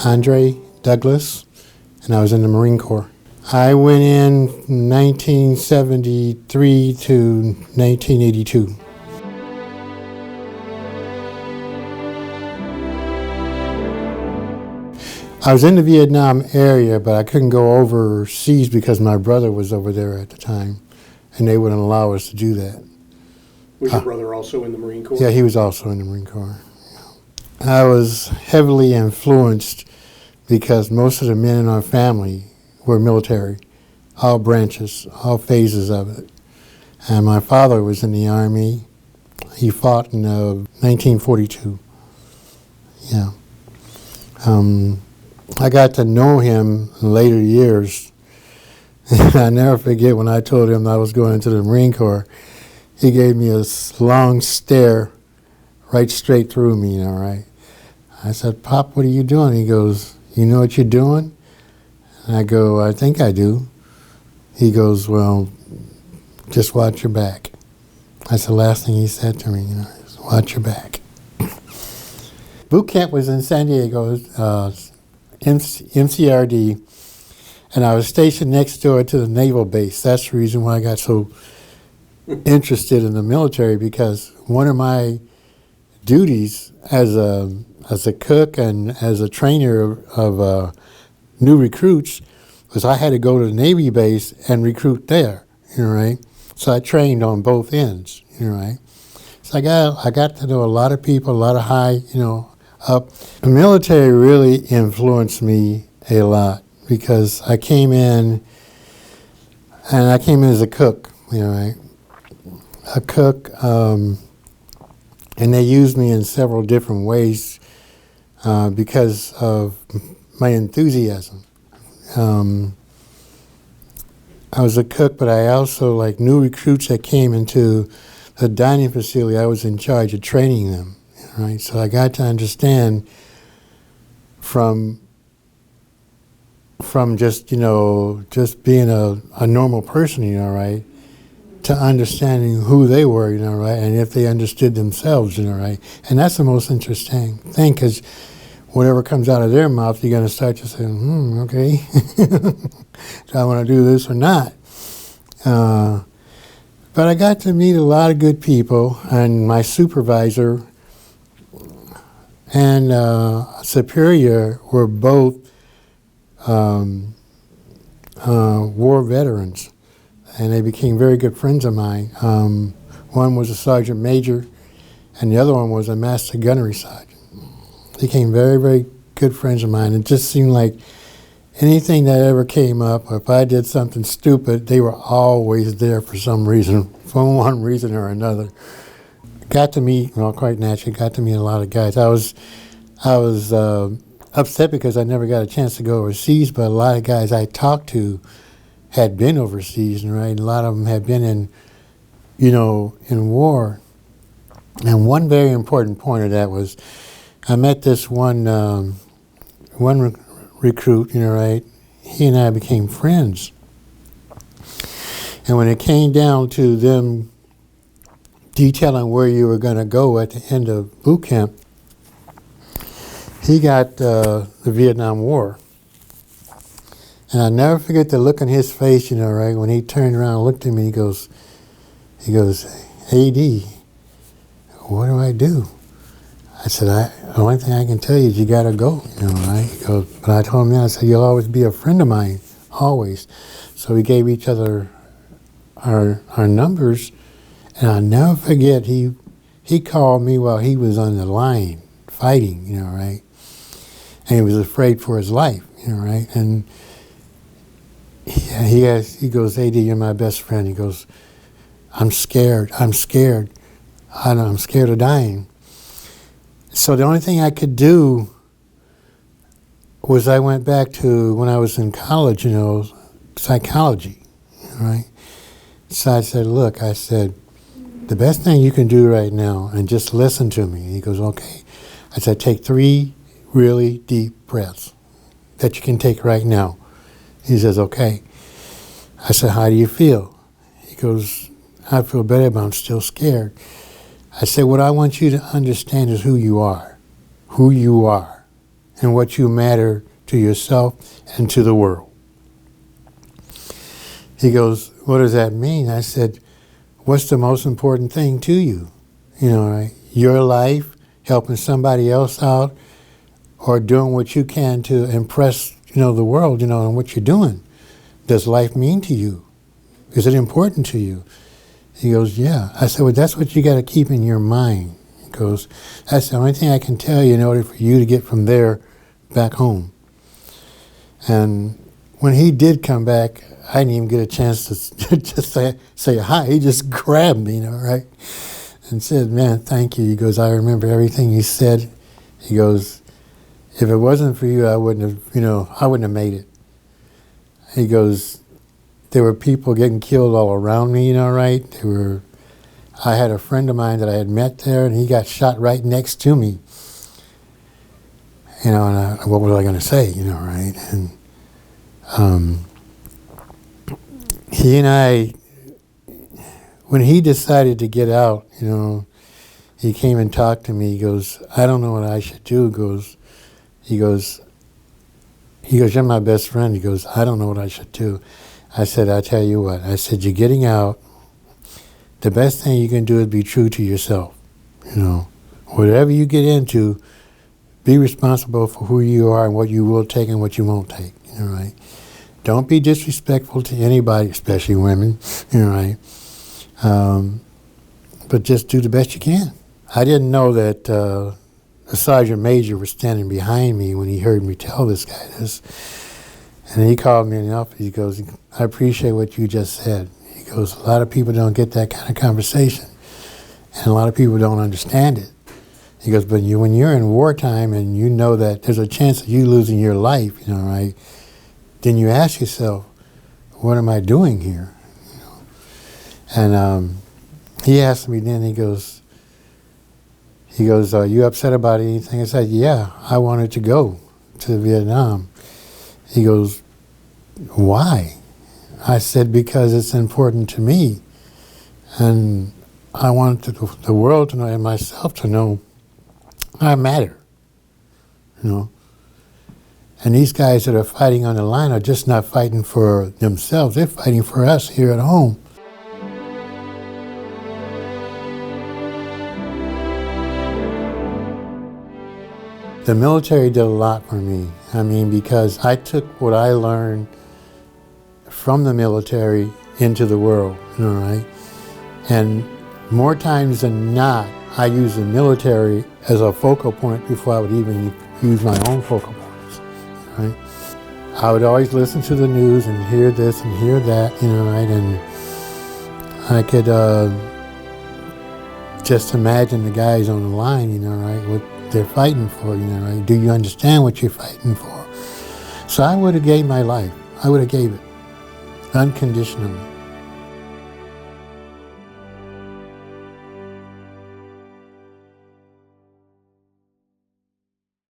Andrea Douglas, and I was in the Marine Corps. I went in 1973 to 1982. I was in the Vietnam area, but I couldn't go overseas because my brother was over there at the time, and they wouldn't allow us to do that. Was your brother also in the Marine Corps? Yeah, he was also in the Marine Corps. I was heavily influenced because most of the men in our family were military, all branches, all phases of it. And my father was in the Army. He fought in 1942. Yeah. I got to know him in later years. I never forget when I told him I was going into the Marine Corps. He gave me a long stare right straight through me, right? I said, "Pop, what are you doing?" He goes, "You know what you're doing?" And I go, "I think I do." He goes, "Well, just watch your back." That's the last thing he said to me, is watch your back. Boot camp was in San Diego, MCRD, and I was stationed next door to the naval base. That's the reason why I got so interested in the military, because one of my duties as a cook and as a trainer of new recruits was I had to go to the Navy base and recruit there, right? So I trained on both ends, right? So I got to know a lot of people, a lot of high, up. The military really influenced me a lot because I came in as a cook, right? A cook, and they used me in several different ways because of my enthusiasm. I was a cook, but I also, like new recruits that came into the dining facility, I was in charge of training them, right? So I got to understand from just, just being a normal person, right? To understanding who they were, right, and if they understood themselves, right, and that's the most interesting thing, because whatever comes out of their mouth, you're going to start to say, okay, do I want to do this or not? But I got to meet a lot of good people, and my supervisor and superior were both war veterans. And they became very good friends of mine. One was a sergeant major, and the other one was a master gunnery sergeant. They became very, very good friends of mine. It just seemed like anything that ever came up, or if I did something stupid, they were always there for some reason, for one reason or another. Got to meet, quite naturally, got to meet a lot of guys. I was upset because I never got a chance to go overseas, but a lot of guys I talked to had been overseas, right? A lot of them had been in war. And one very important point of that was, I met this one recruit, right? He and I became friends. And when it came down to them detailing where you were going to go at the end of boot camp, he got the Vietnam War. And I'll never forget the look on his face, right? When he turned around and looked at me, he goes, "AD, what do I do?" I said, the only thing I can tell you is you got to go, right? He goes, but I told him that, I said, "You'll always be a friend of mine, always." So we gave each other our numbers, and I'll never forget, he called me while he was on the line fighting, right? And he was afraid for his life, right? And he goes, "AD, you're my best friend." He goes, I'm scared of dying." So the only thing I could do was I went back to when I was in college, psychology, right? So I said, "Look," "the best thing you can do right now, and just listen to me." He goes, "Okay." I said, "Take 3 really deep breaths that you can take right now." He says, "Okay." I said, "How do you feel?" He goes, "I feel better, but I'm still scared." I said, "What I want you to understand is who you are, and what you matter to yourself and to the world. He goes, what does that mean? I said, what's the most important thing to you? Right? Your life, helping somebody else out, or doing what you can to impress, the world, and what you're doing. Does life mean to you? Is it important to you? He goes, yeah. I said, well, that's what you got to keep in your mind. He goes, that's the only thing I can tell you in order for you to get from there back home. And when he did come back, I didn't even get a chance to just say hi. He just grabbed me, right? And said, man, thank you. He goes, I remember everything you said. He goes, if it wasn't for you, I wouldn't have made it. He goes, there were people getting killed all around me, right? I had a friend of mine that I had met there, and he got shot right next to me. And what was I going to say, right? And he and I, when he decided to get out, he came and talked to me. He goes, I don't know what I should do. He goes, you're my best friend. He goes, I don't know what I should do. I said, I tell you what. I said, you're getting out. The best thing you can do is be true to yourself. Whatever you get into, be responsible for who you are and what you will take and what you won't take. Right? Don't be disrespectful to anybody, especially women. Right? But just do the best you can. I didn't know that the sergeant major was standing behind me when he heard me tell this guy this. And he called me in the office. He goes, I appreciate what you just said. He goes, a lot of people don't get that kind of conversation. And a lot of people don't understand it. He goes, but when you're in wartime and you know that there's a chance of you losing your life, right, then you ask yourself, what am I doing here? And he asked me then, he goes, are you upset about anything? I said, yeah, I wanted to go to Vietnam. He goes, why? I said, because it's important to me. And I want the world to know and myself to know I matter. And these guys that are fighting on the line are just not fighting for themselves. They're fighting for us here at home. The military did a lot for me. Because I took what I learned from the military into the world, right? And more times than not, I use the military as a focal point before I would even use my own focal points, right? I would always listen to the news and hear this and hear that, right? And I could just imagine the guys on the line, right? What they're fighting for, right? Do you understand what you're fighting for? So I would have gave my life. I would have gave it unconditionally.